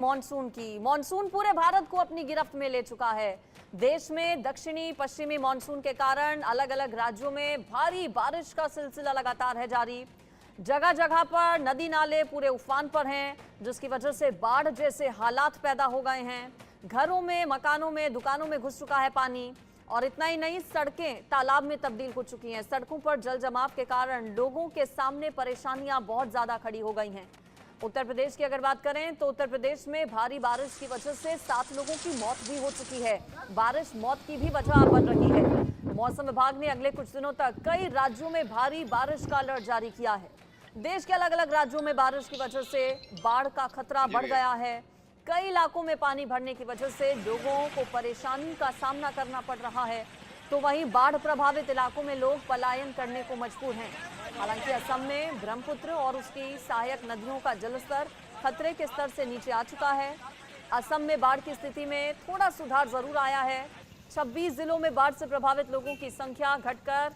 Monsoon पूरे भारत को अपनी गिरफ्त में ले चुका है। देश में दक्षिणी पश्चिमी मॉनसून के कारण अलग अलग राज्यों में भारी बारिश का सिलसिला लगातार है जारी। जगह जगह पर नदी नाले पूरे उफान पर हैं, जिसकी वजह से बाढ़ जैसे हालात पैदा हो गए हैं। घरों में, मकानों में, दुकानों में घुस चुका है पानी। और इतना ही नहीं, सड़कें तालाब में तब्दील हो चुकी हैं। सड़कों पर जल जमाव के कारण लोगों के सामने परेशानियां बहुत ज्यादा खड़ी हो गई हैं। उत्तर प्रदेश की अगर बात करें तो उत्तर प्रदेश में भारी बारिश की वजह से 7 लोगों की मौत भी हो चुकी है। बारिश मौत की भी वजह बन रही है। मौसम विभाग ने अगले कुछ दिनों तक कई राज्यों में भारी बारिश का अलर्ट जारी किया है। देश के अलग अलग राज्यों में बारिश की वजह से बाढ़ का खतरा बढ़ गया है। कई इलाकों में पानी भरने की वजह से लोगों को परेशानी का सामना करना पड़ रहा है, तो वहीं बाढ़ प्रभावित इलाकों में लोग पलायन करने को मजबूर हैं। हालांकि असम में ब्रह्मपुत्र और उसकी सहायक नदियों का जलस्तर खतरे के स्तर से नीचे आ चुका है। असम में बाढ़ की स्थिति में थोड़ा सुधार जरूर आया है। 26 जिलों में बाढ़ से प्रभावित लोगों की संख्या घटकर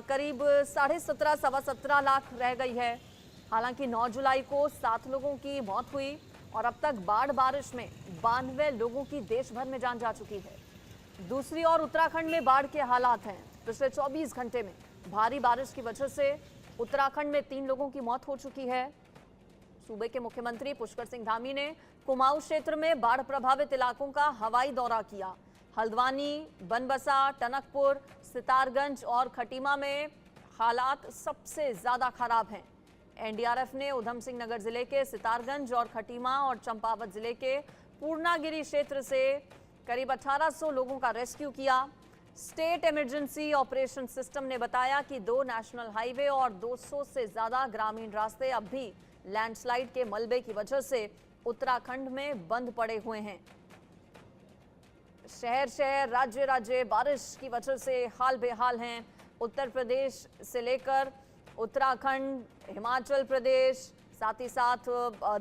करीब 17.5 सवा 17 लाख रह गई है। हालांकि 9 जुलाई को 7 लोगों की मौत हुई और अब तक बाढ़ बारिश में 92 लोगों की देश भर में जान जा चुकी है। दूसरी ओर उत्तराखंड में बाढ़ के हालात हैं। पिछले 24 घंटे में भारी बारिश की वजह से उत्तराखंड में 3 लोगों की मौत हो चुकी है। सूबे के मुख्यमंत्री पुष्कर सिंह धामी ने कुमाऊं क्षेत्र में बाढ़ प्रभावित इलाकों का हवाई दौरा किया। हल्द्वानी, बनबसा, टनकपुर, सितारगंज और खटीमा में हालात सबसे ज्यादा खराब हैं। एनडीआरएफ ने उधम सिंह नगर जिले के सितारगंज और खटीमा और चंपावत जिले के पूर्णागिरी क्षेत्र से करीब 1800 लोगों का रेस्क्यू किया। स्टेट इमरजेंसी ऑपरेशन सिस्टम ने बताया कि 2 नेशनल हाईवे और 200 से ज्यादा ग्रामीण रास्ते अब भी लैंडस्लाइड के मलबे की वजह से उत्तराखंड में बंद पड़े हुए हैं। शहर शहर, राज्य राज्य बारिश की वजह से हाल बेहाल हैं। उत्तर प्रदेश से लेकर उत्तराखंड, हिमाचल प्रदेश, साथ ही साथ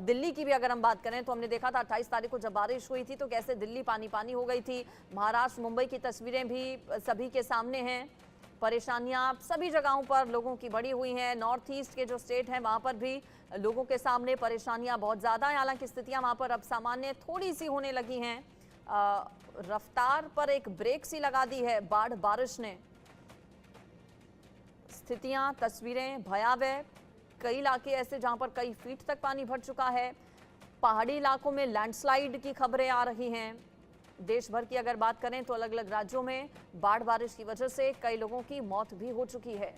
दिल्ली की भी अगर हम बात करें तो हमने देखा था 28 तारीख को जब बारिश हुई थी तो कैसे दिल्ली पानी पानी हो गई थी। महाराष्ट्र, मुंबई की तस्वीरें भी सभी के सामने हैं। परेशानियां सभी जगहों पर लोगों की बढ़ी हुई हैं। नॉर्थ ईस्ट के जो स्टेट हैं वहां पर भी लोगों के सामने परेशानियां बहुत ज़्यादा हैं। हालांकि स्थितियां वहां पर अब सामान्य थोड़ी सी होने लगी हैं। रफ्तार पर एक ब्रेक सी लगा दी है बाढ़ बारिश ने। स्थितियां, तस्वीरें भयावह। कई इलाके ऐसे जहां पर कई फीट तक पानी भर चुका है। पहाड़ी इलाकों में लैंडस्लाइड की खबरें आ रही हैं। देश भर की अगर बात करें तो अलग अलग राज्यों में बाढ़ बारिश की वजह से कई लोगों की मौत भी हो चुकी है।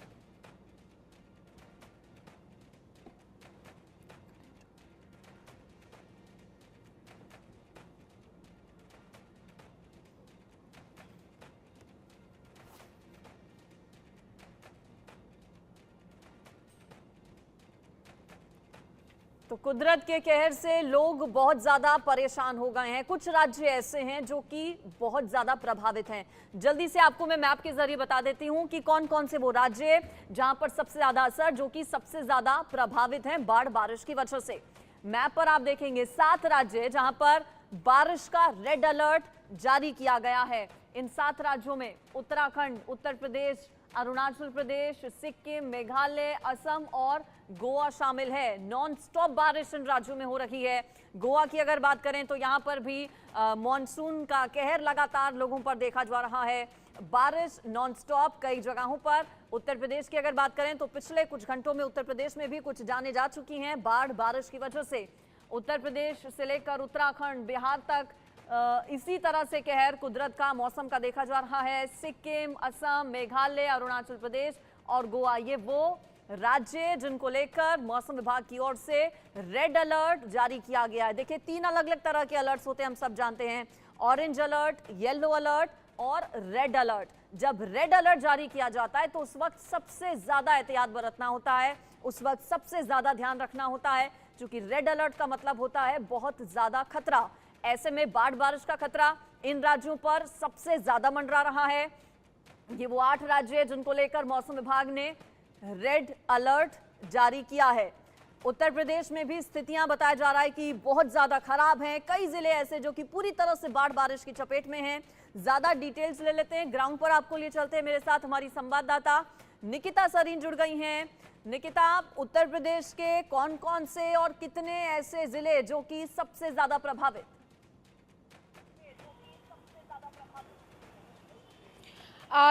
तो कुदरत के कहर से लोग बहुत ज्यादा परेशान हो गए हैं। कुछ राज्य ऐसे हैं जो कि बहुत ज्यादा प्रभावित हैं। जल्दी से आपको मैं मैप के जरिए बता देती हूं कि कौन कौन से वो राज्य जहां पर सबसे ज्यादा असर, जो कि सबसे ज्यादा प्रभावित हैं बाढ़ बारिश की वजह से। मैप पर आप देखेंगे 7 राज्य जहां पर बारिश का रेड अलर्ट जारी किया गया है। इन 7 राज्यों में उत्तराखंड, उत्तर प्रदेश, अरुणाचल प्रदेश, सिक्किम, मेघालय, असम और गोवा शामिल है। नॉन स्टॉप बारिश इन राज्यों में हो रही है। गोवा की अगर बात करें तो यहां पर भी मॉनसून का कहर लगातार लोगों पर देखा जा रहा है। बारिश नॉन स्टॉप कई जगहों पर। उत्तर प्रदेश की अगर बात करें तो पिछले कुछ घंटों में उत्तर प्रदेश में भी कुछ जाने जा चुकी हैं बाढ़ बारिश की वजह से। उत्तर प्रदेश से लेकर उत्तराखंड, बिहार तक इसी तरह से कहर कुदरत का, मौसम का देखा जा रहा है। सिक्किम, असम, मेघालय, अरुणाचल प्रदेश और गोवा, ये वो राज्य जिनको लेकर मौसम विभाग की ओर से रेड अलर्ट जारी किया गया है। देखिए 3 अलग अलग तरह के अलर्ट्स होते हैं, हम सब जानते हैं। ऑरेंज अलर्ट, येलो अलर्ट और रेड अलर्ट। जब रेड अलर्ट जारी किया जाता है तो उस वक्त सबसे ज्यादा एहतियात बरतना होता है, उस वक्त सबसे ज्यादा ध्यान रखना होता है, क्योंकि रेड अलर्ट का मतलब होता है बहुत ज्यादा खतरा। ऐसे में बाढ़ बारिश का खतरा इन राज्यों पर सबसे ज्यादा मंडरा रहा है। ये वो 8 राज्य हैं जिनको लेकर मौसम विभाग ने रेड अलर्ट जारी किया है। उत्तर प्रदेश में भी स्थितियां बताया जा रहा है कि बहुत ज्यादा खराब हैं। कई जिले ऐसे जो कि पूरी तरह से बाढ़ बारिश की चपेट में हैं। ज्यादा डिटेल्स ले लेते हैं, ग्राउंड पर आपको लिए चलते हैं। मेरे साथ हमारी संवाददाता निकिता सरीन जुड़ गई हैं। निकिता, उत्तर प्रदेश के कौन कौन से और कितने ऐसे जिले जो कि सबसे ज्यादा प्रभावित?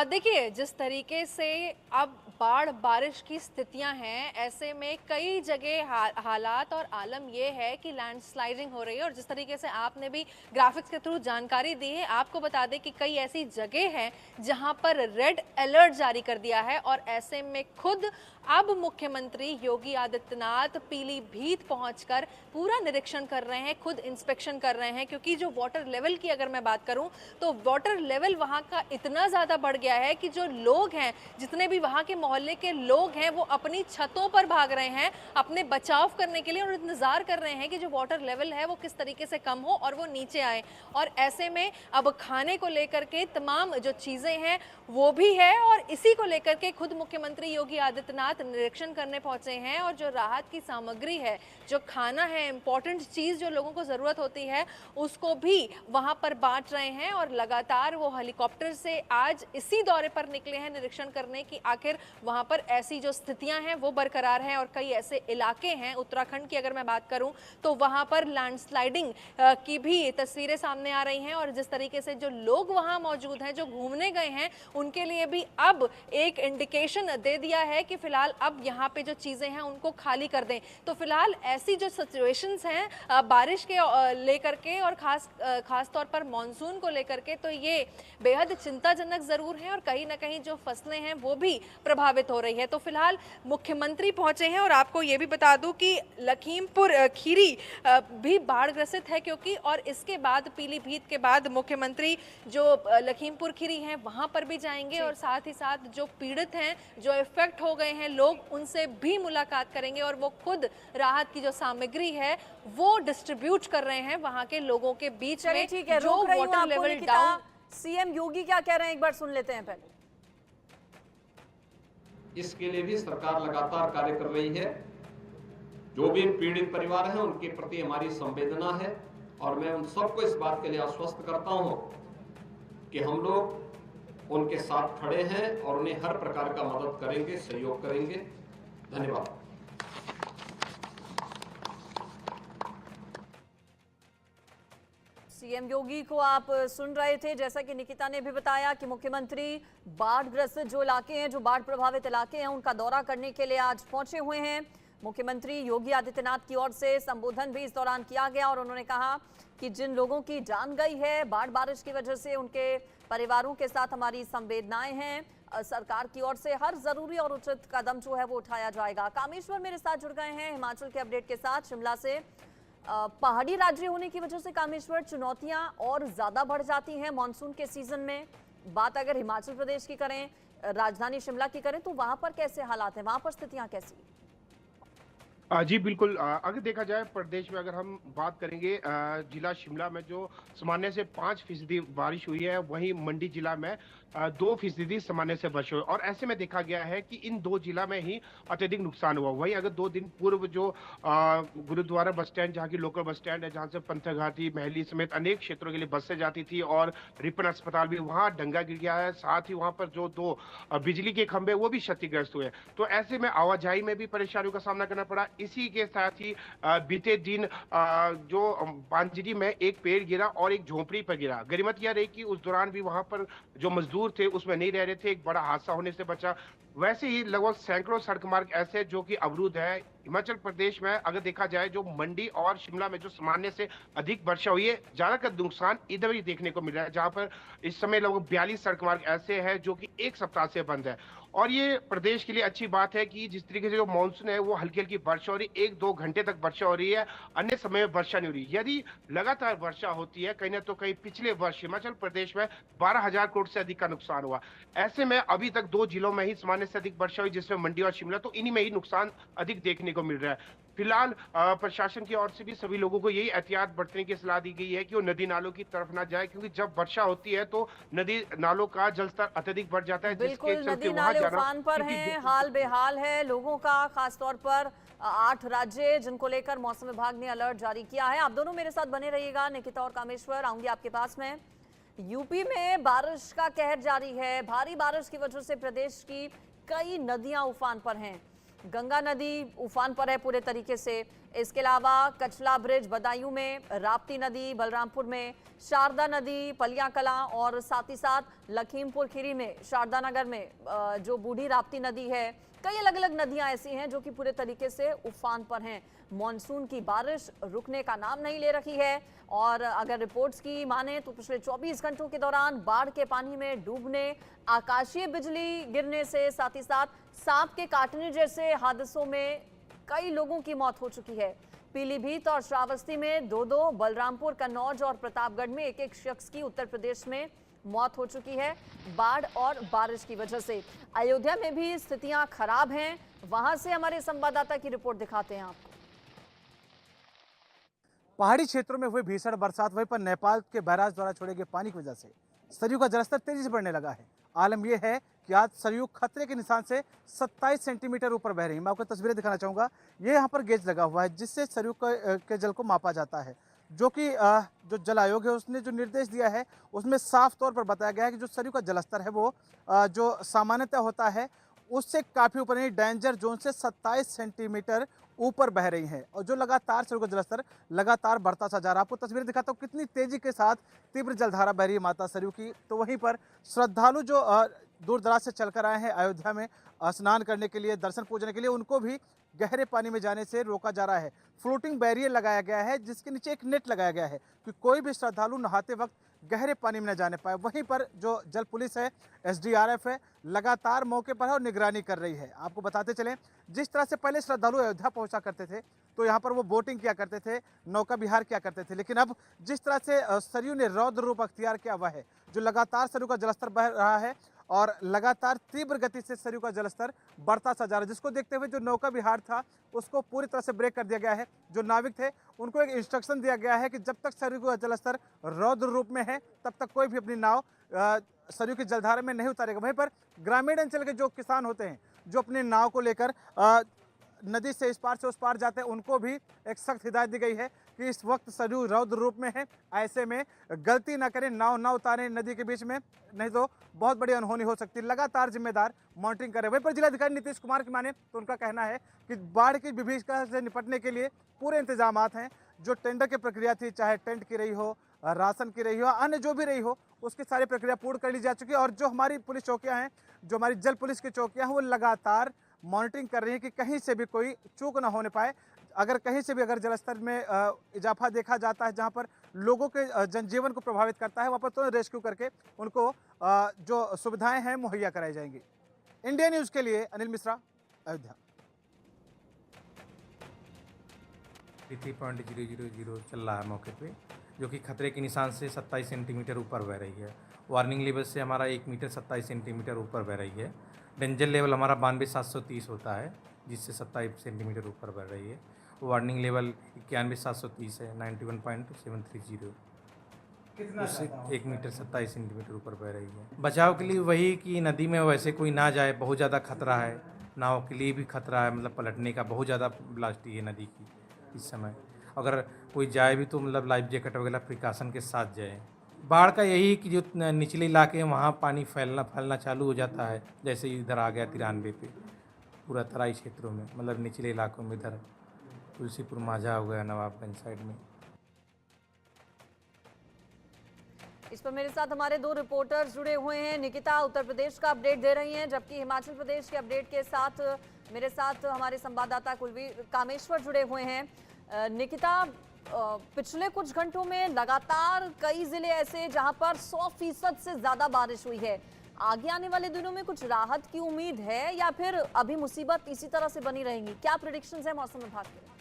देखिए, जिस तरीके से अब बाढ़ बारिश की स्थितियां हैं, ऐसे में कई जगह हालात और आलम ये है कि लैंडस्लाइडिंग हो रही है। और जिस तरीके से आपने भी ग्राफिक्स के थ्रू जानकारी दी है, आपको बता दें कि कई ऐसी जगह हैं जहां पर रेड अलर्ट जारी कर दिया है। और ऐसे में खुद अब मुख्यमंत्री योगी आदित्यनाथ पीलीभीत पहुंचकर पूरा निरीक्षण कर रहे हैं, खुद इंस्पेक्शन कर रहे हैं। क्योंकि जो वाटर लेवल की अगर मैं बात करूं तो वाटर लेवल वहां का इतना ज़्यादा बढ़ गया है कि जो लोग हैं, जितने भी वहां के मोहल्ले के लोग हैं, वो अपनी छतों पर भाग रहे हैं अपने बचाव करने के लिए और इंतजार कर रहे हैं कि जो वाटर लेवल है वो किस तरीके से कम हो और वो नीचे आए। और ऐसे में अब खाने को लेकर के तमाम जो चीज़ें हैं वो भी है और इसी को लेकर के खुद मुख्यमंत्री योगी आदित्यनाथ निरीक्षण करने पहुंचे हैं। और जो राहत की सामग्री है, जो खाना है, इंपॉर्टेंट चीज़ जो लोगों को ज़रूरत होती है, उसको भी वहां पर बांट रहे हैं। और लगातार वो हेलीकॉप्टर से आज इसी दौरे पर निकले हैं निरीक्षण करने की आखिर वहां पर ऐसी जो स्थितियां हैं वो बरकरार हैं। और कई ऐसे इलाके हैं, उत्तराखंड की अगर मैं बात करूं तो वहां पर लैंडस्लाइडिंग की भी तस्वीरें सामने आ रही हैं। और जिस तरीके से जो लोग वहां मौजूद हैं, जो घूमने गए हैं, उनके लिए भी अब एक इंडिकेशन दे दिया है कि फिलहाल अब यहाँ पे जो चीजें हैं उनको खाली कर दें। तो फिलहाल ऐसी जो सिचुएशंस हैं बारिश के लेकर के और खास तौर पर मॉनसून को लेकर के, तो ये बेहद चिंताजनक जरूर है और कहीं ना कहीं जो फसलें हैं वो भी प्रभावित हो रही है। तो फिलहाल मुख्यमंत्री पहुंचे हैं और आपको ये भी बता दूं कि लखीमपुर खीरी भी बाढ़ ग्रसित है क्योंकि, और इसके बाद पीलीभीत के बाद मुख्यमंत्री जो लखीमपुर खीरी हैं वहां पर भी जाएंगे और साथ ही साथ जो पीड़ित हैं, जो इफेक्ट हो गए हैं लोग, उनसे भी मुलाकात करेंगे और वो खुद राहत की जो सामग्री है वो डिस्ट्रीब्यूट कर रहे हैं वहां के लोगों के बीच में। ठीक है, जो वाटर लेवल डाउन, सीएम योगी क्या कह रहे हैं एक बार सुन लेते हैं पहले। इसके लिए भी सरकार लगातार कार्य कर रही है। जो भी पीड़ित परिवार हैं उनके प्रति हमारी संवेदना है और मैं उन सबको इस बात के लिए आश्वस्त करता हूं कि हम लोग उनके साथ खड़े हैं और उन्हें हर प्रकार का मदद करेंगे, सहयोग करेंगे। धन्यवाद। सीएम योगी को आप सुन रहे थे। जैसा कि निकिता ने भी बताया कि मुख्यमंत्री बाढ़ ग्रसित जो इलाके हैं, जो बाढ़ प्रभावित इलाके हैं, उनका दौरा करने के लिए आज पहुंचे हुए हैं। मुख्यमंत्री योगी आदित्यनाथ की ओर से संबोधन भी इस दौरान किया गया और उन्होंने कहा कि जिन लोगों की जान गई है बाढ़ बारिश की वजह से, उनके परिवारों के साथ हमारी संवेदनाएं हैं। सरकार की ओर से हर जरूरी और उचित कदम जो है वो उठाया जाएगा। कामेश्वर मेरे साथ जुड़ गए हैं हिमाचल के अपडेट के साथ शिमला से। पहाड़ी राज्य होने की वजह से कामेश्वर चुनौतियां और ज्यादा बढ़ जाती हैं मानसून के सीजन में। बात अगर हिमाचल प्रदेश की करें, राजधानी शिमला की करें, तो वहां पर कैसे हालात हैं, वहां पर स्थितियां कैसी? जी बिल्कुल। अगर देखा जाए प्रदेश में, अगर हम बात करेंगे जिला शिमला में जो सामान्य से 5% बारिश हुई है, वहीं मंडी जिला में 2% सामान्य से वर्षा हुई। और ऐसे में देखा गया है कि इन दो जिला में ही अत्यधिक नुकसान हुआ। वहीं अगर 2 दिन पूर्व जो गुरुद्वारा बस स्टैंड, जहाँ की लोकल बस स्टैंड है, जहाँ से पंथघाटी, महली समेत अनेक क्षेत्रों के लिए बसें जाती थी और रिपन अस्पताल भी, वहाँ डंगा गिर गया है। साथ ही वहाँ पर जो 2 बिजली के खंभे वो भी क्षतिग्रस्त हुए। तो ऐसे में आवाजाही में भी परेशानियों का सामना करना पड़ा। इसी के साथ ही बीते दिन जो पांजिरी में एक पेड़ गिरा और एक झोपड़ी पर गिरा। गनीमत यह रही कि उस दौरान भी वहां पर जो मजदूर थे उसमें नहीं रह रहे थे, एक बड़ा हादसा होने से बचा। वैसे ही लगभग सैकड़ों सड़क मार्ग ऐसे जो कि अवरुद्ध है। हिमाचल प्रदेश में अगर देखा जाए, जो मंडी और शिमला में जो सामान्य से अधिक वर्षा हुई है, ज्यादातर नुकसान इधर ही देखने को मिल रहा है, जहां पर इस समय लगभग 42 सड़क मार्ग ऐसे हैं जो कि 1 सप्ताह से बंद है। और ये प्रदेश के लिए अच्छी बात है कि जिस तरीके से जो मानसून है वो हल्की हल्की वर्षा हो रही है, 1-2 घंटे तक वर्षा हो रही है, अन्य समय में वर्षा नहीं हो रही। यदि लगातार वर्षा होती है कहीं ना तो कहीं, पिछले वर्ष हिमाचल प्रदेश में 12,000 करोड़ से अधिक का नुकसान हुआ। ऐसे में अभी तक 2 जिलों में ही सामान्य से अधिक वर्षा हुई, जिसमें मंडी और शिमला, तो इन्हीं में ही नुकसान अधिक देखने को मिल रहा है। फिलहाल प्रशासन की ओर से भी सभी लोगों को यही एहतियात बरतने की सलाह दी गई है कि वो नदी नालों की तरफ ना जाए, क्योंकि जब वर्षा होती है तो नदी नालों का जलस्तर अत्यधिक बढ़ जाता है, जिसके चलते वहां जाना उफान पर हैं, हाल बेहाल है लोगों का, खासतौर पर 8 राज्य जिनको लेकर मौसम विभाग ने अलर्ट जारी किया है। आप दोनों मेरे साथ बने रहिएगा। निकिता और कामेश्वर, आऊंगी आपके पास में। यूपी में बारिश का कहर जारी है। भारी बारिश की वजह से प्रदेश की कई नदियां उफान पर हैं। गंगा नदी उफान पर है पूरे तरीके से। इसके अलावा कचला ब्रिज बदायूं में, राप्ती नदी बलरामपुर में, शारदा नदी पलिया कलां और साथ ही साथ लखीमपुर खीरी में, शारदा नगर में जो बूढ़ी राप्ती नदी है, कई अलग अलग नदियां ऐसी हैं जो कि पूरे तरीके से उफान पर हैं। मॉनसून की बारिश रुकने का नाम नहीं ले रही है और अगर रिपोर्ट्स की माने तो पिछले 24 घंटों के दौरान बाढ़ के पानी में डूबने, आकाशीय बिजली गिरने से साथ ही साथ सांप के काटने जैसे हादसों में कई लोगों की मौत हो चुकी है। पीलीभीत और श्रावस्ती में 2-2, बलरामपुर, कन्नौज और प्रतापगढ़ में 1-1 शख्स की उत्तर प्रदेश में मौत हो चुकी है बाढ़ और बारिश की वजह से। अयोध्या में भी स्थितियां खराब हैं, वहां से हमारे संवाददाता की रिपोर्ट दिखाते हैं आपको। पहाड़ी क्षेत्रों में हुई भीषण बरसात, वहीं पर नेपाल के बैराज द्वारा छोड़े गए पानी की वजह से सरयू का जलस्तर तेजी से बढ़ने लगा है। आलम यह है कि आज सरयू खतरे के निशान से 27 सेंटीमीटर ऊपर बह रही है। मैं आपको तस्वीरें दिखाना चाहूँगा। ये यहाँ पर गेज लगा हुआ है जिससे सरयू के जल को मापा जाता है, जो कि जो जल आयोग है उसने जो निर्देश दिया है उसमें साफ तौर पर बताया गया है कि जो सरयू का जलस्तर है वो जो सामान्यतः होता है उससे काफ़ी ऊपर, यानी डेंजर जोन से 27 सेंटीमीटर ऊपर बह रही हैं और जो लगातार सरयू का जलस्तर लगातार बढ़ता सा जा रहा है। आपको तस्वीरें दिखाता हूँ कितनी तेजी के साथ तीव्र जलधारा बह रही है माता सरयू की। तो वहीं पर श्रद्धालु जो दूर दराज से चलकर आए हैं अयोध्या में स्नान करने के लिए, दर्शन पूजने के लिए, उनको भी गहरे पानी में जाने से रोका जा रहा है। फ्लोटिंग बैरियर लगाया गया है जिसके नीचे एक नेट लगाया गया है कि कोई भी श्रद्धालु नहाते वक्त गहरे पानी में न जाने पाए। वहीं पर जो जल पुलिस है, SDRF है, लगातार मौके पर है और निगरानी कर रही है। आपको बताते चलें, जिस तरह से पहले श्रद्धालु अयोध्या पहुंचा करते थे तो यहाँ पर वो बोटिंग किया करते थे, नौका विहार किया करते थे, लेकिन अब जिस तरह से सरयू ने रौद्र रूप अख्तियार किया हुआ है, जो लगातार सरयू का जलस्तर बढ़ रहा है और लगातार तीव्र गति से सरयू का जलस्तर बढ़ता सा जा रहा है, जिसको देखते हुए जो नौका विहार था उसको पूरी तरह से ब्रेक कर दिया गया है। जो नाविक थे उनको एक इंस्ट्रक्शन दिया गया है कि जब तक सरयू का जलस्तर रौद्र रूप में है तब तक कोई भी अपनी नाव सरयू की जलधारा में नहीं उतारेगा। वहीं पर ग्रामीण अंचल के जो किसान होते हैं जो अपनी नाव को लेकर नदी से इस पार से उस पार जाते हैं, उनको भी एक सख्त हिदायत दी गई है कि इस वक्त सरयू रौद्र रूप में है, ऐसे में गलती ना करें, नाव ना उतारें नदी के बीच में, नहीं तो बहुत बड़ी अनहोनी हो सकती है। लगातार जिम्मेदार मॉनिटरिंग करें। वहीं पर जिलाधिकारी नीतीश कुमार की माने तो उनका कहना है कि बाढ़ की विभीषिका से निपटने के लिए पूरे इंतजाम हैं। जो टेंडर की प्रक्रिया थी, चाहे टेंट की रही हो, राशन की रही हो, अन्य जो भी रही हो, उसकी सारी प्रक्रिया पूर्ण कर ली जा चुकी है। और जो हमारी पुलिस चौकियाँ हैं, जो हमारी जल पुलिस की चौकियाँ हैं, वो लगातार मॉनिटरिंग कर रही है कि कहीं से भी कोई चूक ना होने पाए। अगर कहीं से भी अगर जलस्तर में इजाफा देखा जाता है जहां पर लोगों के जनजीवन को प्रभावित करता है, वहां पर तो रेस्क्यू करके उनको जो सुविधाएं हैं मुहैया कराई जाएंगी। इंडिया न्यूज़ के लिए अनिल मिश्रा, अयोध्या। 3.000 चल रहा है मौके पे, जो कि खतरे के निशान से 27 सेंटीमीटर ऊपर बह रही है। वार्निंग लेवल से हमारा 1 मीटर 27 सेंटीमीटर ऊपर बह रही है। डेंजर लेवल हमारा 92,730 होता है, जिससे 27 सेंटीमीटर ऊपर बढ़ रही है। वार्निंग लेवल 91,730 है, 91.730। उससे 1 मीटर 27 सेंटीमीटर ऊपर बह रही है। बचाव के लिए वही कि नदी में वैसे कोई ना जाए, बहुत ज़्यादा खतरा है। नाव के लिए भी खतरा है, मतलब पलटने का, बहुत ज़्यादा ब्लास्टी है नदी की इस समय। अगर कोई जाए भी तो मतलब लाइफ जैकेट वगैरह प्रिकॉशन के साथ जाए। बाढ़ का यही कि जो निचले इलाके हैं वहाँ पानी फैलना चालू हो जाता है, जैसे इधर आ गया 93 पे, पूरा तराई क्षेत्रों में, मतलब निचले इलाकों में, इधर तुलसीपुर माझा हो गया, नवाबगंज साइड में। इस पर मेरे साथ हमारे 2 रिपोर्टर्स जुड़े हुए हैं। निकिता उत्तर प्रदेश का अपडेट दे रही हैं, जबकि हिमाचल प्रदेश के अपडेट के साथ मेरे साथ हमारे संवाददाता कुलवीर कामेश्वर जुड़े हुए हैं। निकिता, पिछले कुछ घंटों में लगातार कई जिले ऐसे जहां पर 100% से ज्यादा बारिश हुई है। आगे आने वाले दिनों में कुछ राहत की उम्मीद है या फिर अभी मुसीबत इसी तरह से बनी रहेंगी? क्या प्रेडिक्शंस है मौसम विभाग के?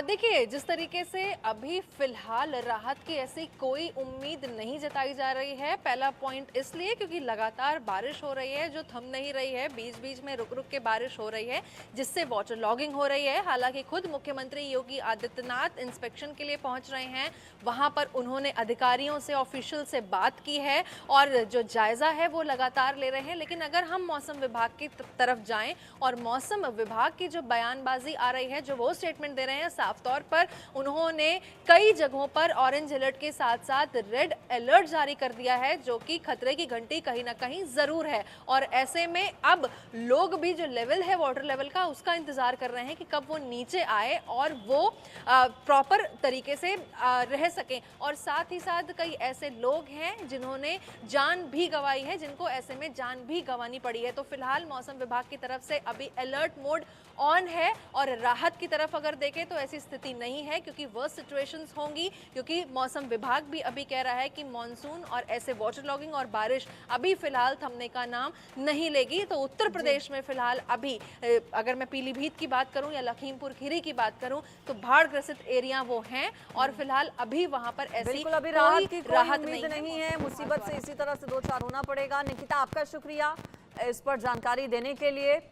देखिए, जिस तरीके से अभी फिलहाल राहत की ऐसी कोई उम्मीद नहीं जताई जा रही है। पहला पॉइंट इसलिए क्योंकि लगातार बारिश हो रही है जो थम नहीं रही है, बीच बीच में रुक रुक के बारिश हो रही है, जिससे वाटर लॉगिंग हो रही है। हालांकि खुद मुख्यमंत्री योगी आदित्यनाथ इंस्पेक्शन के लिए पहुंच रहे हैं, वहां पर उन्होंने अधिकारियों से, ऑफिशियल से बात की है और जो जायजा है वो लगातार ले रहे हैं। लेकिन अगर हम मौसम विभाग की तरफ जाएं और मौसम विभाग की जो बयानबाजी आ रही है, जो वो स्टेटमेंट दे रहे हैं, साफ तौर पर उन्होंने कई जगहों पर ऑरेंज अलर्ट के साथ साथ रेड अलर्ट जारी कर दिया है, जो कि खतरे की घंटी कहीं ना कहीं जरूर है। और ऐसे में अब लोग भी जो लेवल है वाटर लेवल का, उसका इंतजार कर रहे हैं कि कब वो नीचे आए और वो प्रॉपर तरीके से रह सकें। और साथ ही साथ कई ऐसे लोग हैं जिन्होंने जान भी गंवाई है, जिनको ऐसे में जान भी गंवानी पड़ी है। तो फिलहाल मौसम विभाग की तरफ से अभी अलर्ट मोड ऑन है और राहत की तरफ अगर देखें तो ऐसी स्थिति नहीं है, क्योंकि वर्स्ट सिचुएशंस होंगी, क्योंकि मौसम विभाग भी अभी कह रहा है कि मॉनसून और ऐसे वाटर लॉगिंग और बारिश अभी फिलहाल थमने का नाम नहीं लेगी। तो उत्तर प्रदेश में फिलहाल अभी अगर मैं पीलीभीत की बात करूं या लखीमपुर खीरी की बात करूं तो बाढ़ ग्रसित एरिया वो हैं और फिलहाल अभी वहां पर ऐसी बिल्कुल अभी राहत नहीं है, मुसीबत से इसी तरह से दो चार होना पड़ेगा। निकिता, आपका शुक्रिया इस पर जानकारी देने के लिए।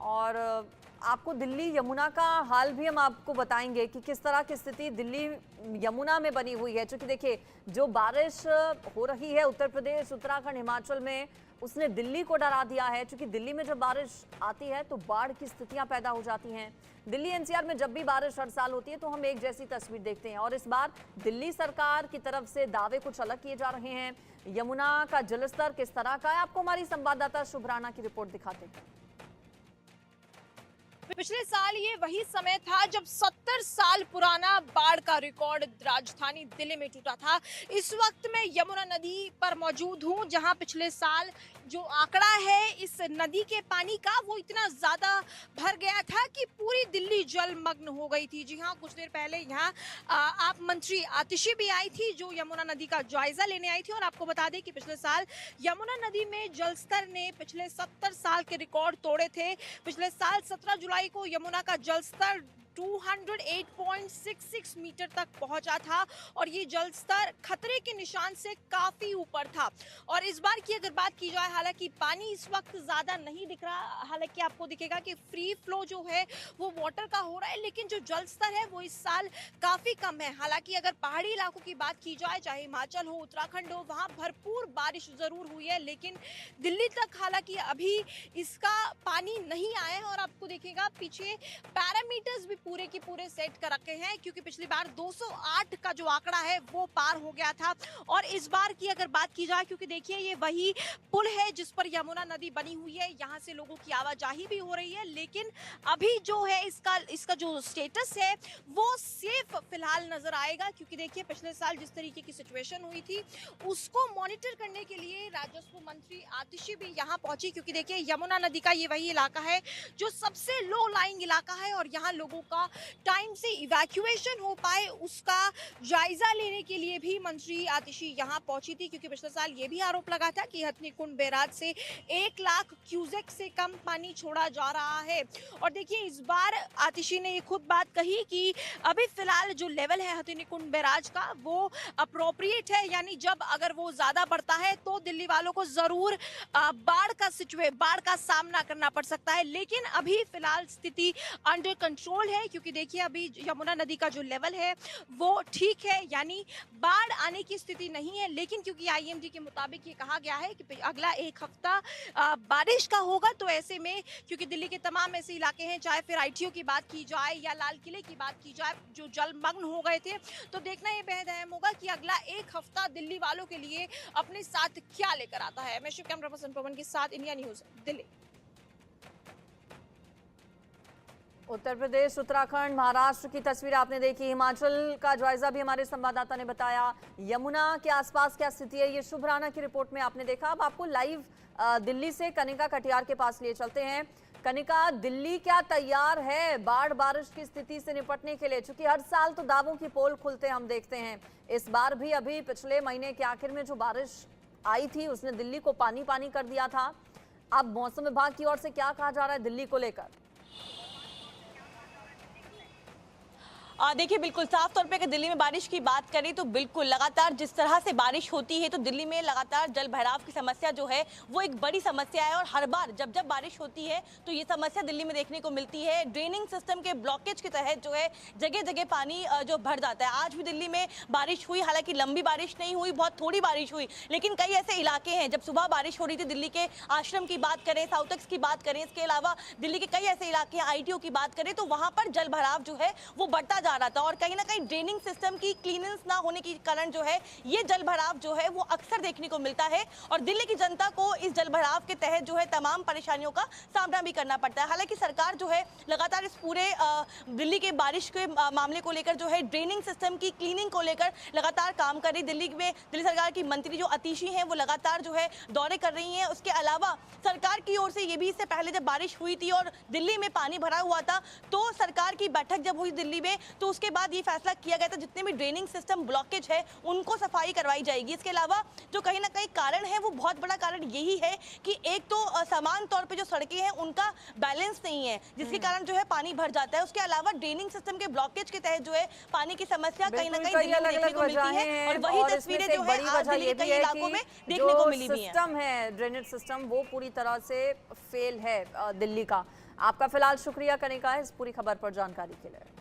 और आपको दिल्ली यमुना का हाल भी हम आपको बताएंगे कि किस तरह की स्थिति दिल्ली यमुना में बनी हुई है। क्योंकि देखिए, जो बारिश हो रही है उत्तर प्रदेश, उत्तराखंड, हिमाचल में, उसने दिल्ली को डरा दिया है। क्योंकि दिल्ली में जब बारिश आती है तो बाढ़ की स्थितियां पैदा हो जाती हैं। दिल्ली एनसीआर में जब भी बारिश हर साल होती है तो हम एक जैसी तस्वीर देखते हैं, और इस बार दिल्ली सरकार की तरफ से दावे कुछ अलग किए जा रहे हैं। यमुना का जलस्तर किस तरह का है, आपको हमारी संवाददाता शुभ राणा की रिपोर्ट दिखाते हैं। पिछले साल ये वही समय था जब 70 साल पुराना बाढ़ का रिकॉर्ड राजधानी दिल्ली में टूटा था। इस वक्त मैं यमुना नदी पर मौजूद हूँ, जहाँ पिछले साल जो आंकड़ा है इस नदी के पानी का वो इतना ज्यादा भर गया था कि पूरी दिल्ली जलमग्न हो गई थी। जी हाँ, कुछ देर पहले यहाँ आप मंत्री आतिशी भी आई थी, जो यमुना नदी का जायजा लेने आई थी। और आपको बता दें कि पिछले साल यमुना नदी में जलस्तर ने पिछले 70 साल के रिकॉर्ड तोड़े थे। पिछले साल 17 जुलाई को यमुना का जलस्तर 208.66 मीटर तक पहुंचा था और ये जलस्तर खतरे के निशान से काफी ऊपर था। और इस बार की अगर बात की जाए, हालांकि पानी इस वक्त ज्यादा नहीं दिख रहा, हालांकि आपको दिखेगा कि फ्री फ्लो जो है वो वाटर का हो रहा है, लेकिन जो जलस्तर है वो इस साल काफी कम है। हालांकि अगर पहाड़ी इलाकों की बात की जाए, चाहे हिमाचल हो, उत्तराखंड हो, वहां भरपूर बारिश जरूर हुई है, लेकिन दिल्ली तक हालांकि अभी इसका पानी नहीं आया है। और आपको देखेगा पीछे पैरामीटर्स भी पूरे की पूरे सेट कर रखे हैं, क्योंकि पिछली बार 208 का जो आंकड़ा है वो पार हो गया था। और इस बार की अगर बात की जाए, क्योंकि देखिए ये वही पुल है जिस पर यमुना नदी बनी हुई है, यहाँ से लोगों की आवाजाही भी हो रही है, लेकिन अभी जो है इसका जो स्टेटस है वो सेफ फिलहाल नजर आएगा। क्योंकि देखिए पिछले साल जिस तरीके की सिचुएशन हुई थी उसको मॉनिटर करने के लिए राजस्व मंत्री आतिशी भी यहाँ पहुंची। क्योंकि देखिए यमुना नदी का ये वही इलाका है जो सबसे लो लाइंग इलाका है और यहाँ लोगों का टाइम से इवैक्यूएशन हो पाए उसका जायजा लेने के लिए भी मंत्री आतिशी यहाँ पहुंची थी। क्योंकि पिछले साल ये भी आरोप लगा था कि हथनीकुंड बैराज से 1 लाख क्यूसेक से कम पानी छोड़ा जा रहा है। और देखिए इस बार आतिशी ने ये खुद बात कही कि अभी फिलहाल जो लेवल है हथनीकुंड बैराज का वो अप्रोप्रिएट है, यानी जब अगर वो ज्यादा बढ़ता है तो दिल्ली वालों को जरूर बाढ़ का सामना करना पड़ सकता है, लेकिन अभी फिलहाल स्थिति अंडर कंट्रोल है। क्योंकि देखिए अभी यमुना नदी का जो लेवल है वो ठीक है, यानी बाढ़ आने की स्थिति नहीं है। लेकिन क्योंकि आईएमडी के मुताबिक ये कहा गया है कि अगला 1 हफ्ता बारिश का होगा, तो ऐसे में क्योंकि दिल्ली के तमाम ऐसे इलाके हैं, चाहे फिर आईटीओ की बात की जाए या लाल किले की बात की जाए, जो जलमग्न हो गए थे, तो देखना ये बेहद अहम होगा कि अगला 1 हफ्ता दिल्ली वालों के लिए अपने साथ क्या लेकर आता है। मैं शिव कैमरा पर्सन पवन के साथ, इंडिया न्यूज दिल्ली। उत्तर प्रदेश, उत्तराखंड, महाराष्ट्र की तस्वीर आपने देखी, हिमाचल का जायजा भी हमारे संवाददाता ने बताया। यमुना के आसपास क्या स्थिति है ये शुभ राणा की रिपोर्ट में आपने देखा। अब आपको लाइव दिल्ली से कनिका कटियार के पास लिए चलते हैं। कनिका, दिल्ली क्या तैयार है बाढ़ बारिश की स्थिति से निपटने के लिए? क्योंकि हर साल तो दावों की पोल खुलते हम देखते हैं, इस बार भी अभी पिछले महीने के आखिर में जो बारिश आई थी उसने दिल्ली को पानी पानी कर दिया था। अब मौसम विभाग की ओर से क्या कहा जा रहा है दिल्ली को लेकर? देखिए बिल्कुल साफ तौर पे अगर दिल्ली में बारिश की बात करें तो बिल्कुल लगातार जिस तरह से बारिश होती है तो दिल्ली में लगातार जल भराव की समस्या जो है वो एक बड़ी समस्या है। और हर बार जब जब बारिश होती है तो ये समस्या दिल्ली में देखने को मिलती है। ड्रेनिंग सिस्टम के ब्लॉकेज के तहत जो है जगह जगह पानी जो भर जाता है। आज भी दिल्ली में बारिश हुई, हालांकि लंबी बारिश नहीं हुई, बहुत थोड़ी बारिश हुई, लेकिन कई ऐसे इलाके हैं जब सुबह बारिश हो रही थी, दिल्ली के आश्रम की बात करें, साउथेक्स की बात करें, इसके अलावा दिल्ली के कई ऐसे इलाके हैं, आईटीओ की बात करें, तो वहां पर जल भराव जो है वो बढ़ता जा रहा था और कहीं ना कहीं ड्रेनिंग सिस्टम की क्लीनेंस ना होने के कारण जो है ये जल भराव जो है वो अक्सर देखने को मिलता है और दिल्ली की जनता को इस जल भराव के तहत जो है तमाम परेशानियों का सामना भी करना पड़ता है। हालांकि सरकार जो है लगातार इस पूरे दिल्ली के बारिश के मामले को लेकर जो है ड्रेनिंग सिस्टम की क्लीनिंग को लेकर लगातार काम कर रही। दिल्ली सरकार की मंत्री जो अतिशी हैं वो लगातार जो है दौरे कर रही हैं। उसके अलावा सरकार की ओर से ये भी इससे पहले जब बारिश हुई थी और दिल्ली में पानी भरा हुआ था तो सरकार की बैठक जब हुई दिल्ली में तो उसके बाद ये फैसला किया गया था जितने भी ड्रेनिंग सिस्टम ब्लॉकेज है उनको सफाई करवाई जाएगी। इसके अलावा जो कहीं ना कहीं कारण है वो बहुत बड़ा कारण यही है कि एक तो समान तौर पे जो सड़कें हैं उनका बैलेंस नहीं है जिसके कारण जो है पानी भर जाता है। उसके अलावा ड्रेनिंग सिस्टम के ब्लॉकेज के तहत जो है पानी की समस्या कहीं ना कहीं दिल्ली में देखने को मिलती है और वही तस्वीरें जो है आज दिल्ली के कई इलाकों में देखने को मिली भी हैं। सिस्टम है ड्रेनेज सिस्टम वो पूरी तरह से फेल है दिल्ली का। आपका फिलहाल शुक्रिया कनिका इस पूरी खबर पर जानकारी के लिए।